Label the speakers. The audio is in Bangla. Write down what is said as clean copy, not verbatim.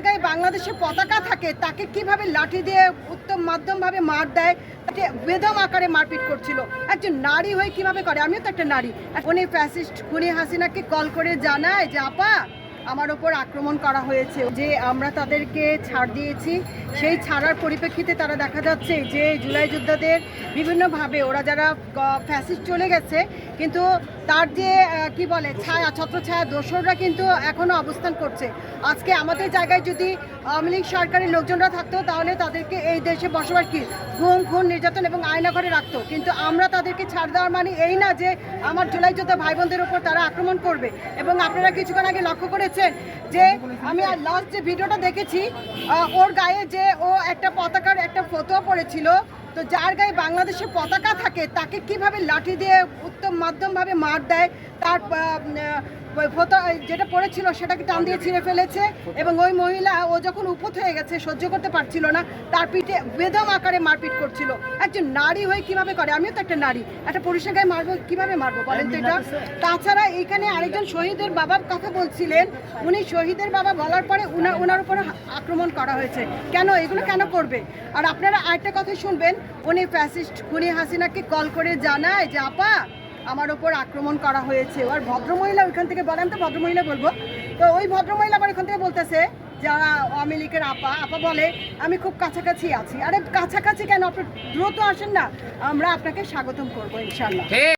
Speaker 1: গায়ে বাংলাদেশের পতাকা থাকে তাকে কিভাবে লাঠি দিয়ে উত্তম মাধ্যমভাবে মার দেয়, বেদম আকারে মারপিট করছিল। একজন নারী হয়ে কিভাবে করে? আমিও তো একটা নারী। উনি ফ্যাসিস্ট খুনি হাসিনাকে কল করে জানায় যে আপা আমার ওপর আক্রমণ করা হয়েছে, যে আমরা তাদেরকে ছাড় দিয়েছি। সেই ছাড়ার পরিপ্রেক্ষিতে তারা দেখা যাচ্ছে যে জুলাই যোদ্ধাদের বিভিন্নভাবে ওরা যারা ফ্যাসিস্ট চলে গেছে কিন্তু তার যে কি বলে ছায়া ছত্রছায়া দোসররা কিন্তু এখনও অবস্থান করছে। আজকে আমাদের জায়গায় যদি আওয়ামী লীগ সরকারের লোকজনরা থাকতো তাহলে তাদেরকে এই দেশে বসবাস কি গুম খুন নির্যাতন এবং আয়নাঘরে রাখতো। কিন্তু আমরা তাদেরকে ছাড় দেওয়ার মানে এই না যে আমার জুলাই যোদ্ধা ভাই বোনদের উপর তারা আক্রমণ করবে। এবং আপনারা কিছুক্ষণ আগে লক্ষ্য করেছেন যে আমি লাস্ট যে ভিডিওটা দেখেছি ওর গায়ে যে ও একটা পতাকার একটা ফটো পড়েছিল, তো যার গায়ে বাংলাদেশের পতাকা থাকে তাকে কিভাবে লাঠি দিয়ে উত্তম মাধ্যমভাবে মার দেয়, তার ফটো যেটা পড়েছিল সেটাকে টান দিয়ে ছিঁড়ে ফেলেছে। এবং ওই মহিলা ও যখন উপত হয়ে গেছে সহ্য করতে পারছিল না, তার পিঠে বেদম আকারে মারপিট করছিল। একজন নারী হয়ে কিভাবে করে? আমিও তো একটা নারী, একটা পুরুষের গায়ে মারবো কিভাবে মারবো বলেন তো এটা? তাছাড়া এইখানে আরেকজন শহীদের বাবার কথা বলছিলেন, উনি শহীদের বাবা বলার পরে ওনার উপর আক্রমণ করা হয়েছে। কেন এগুলো কেন করবে? আর আপনারা আরেকটা কথা শুনবেন, উনি ফ্যাসিস্ট খুনি হাসিনাকে কল করে জানায় যে আপা আমার ওপর আক্রমণ করা হয়েছে। আর ভদ্রমহিলা ওইখান থেকে বলেন তো, ভদ্রমহিলা বলবো তো, ওই ভদ্রমহিলা আবার এখান থেকে বলতেছে যারা আওয়ামী লীগের আপা বলে আমি খুব কাছাকাছি আছি। আরে কাছাকাছি কেন? আপনি দ্রুত আসেন না, আমরা আপনাকে স্বাগতম করবো ইনশাল্লাহ।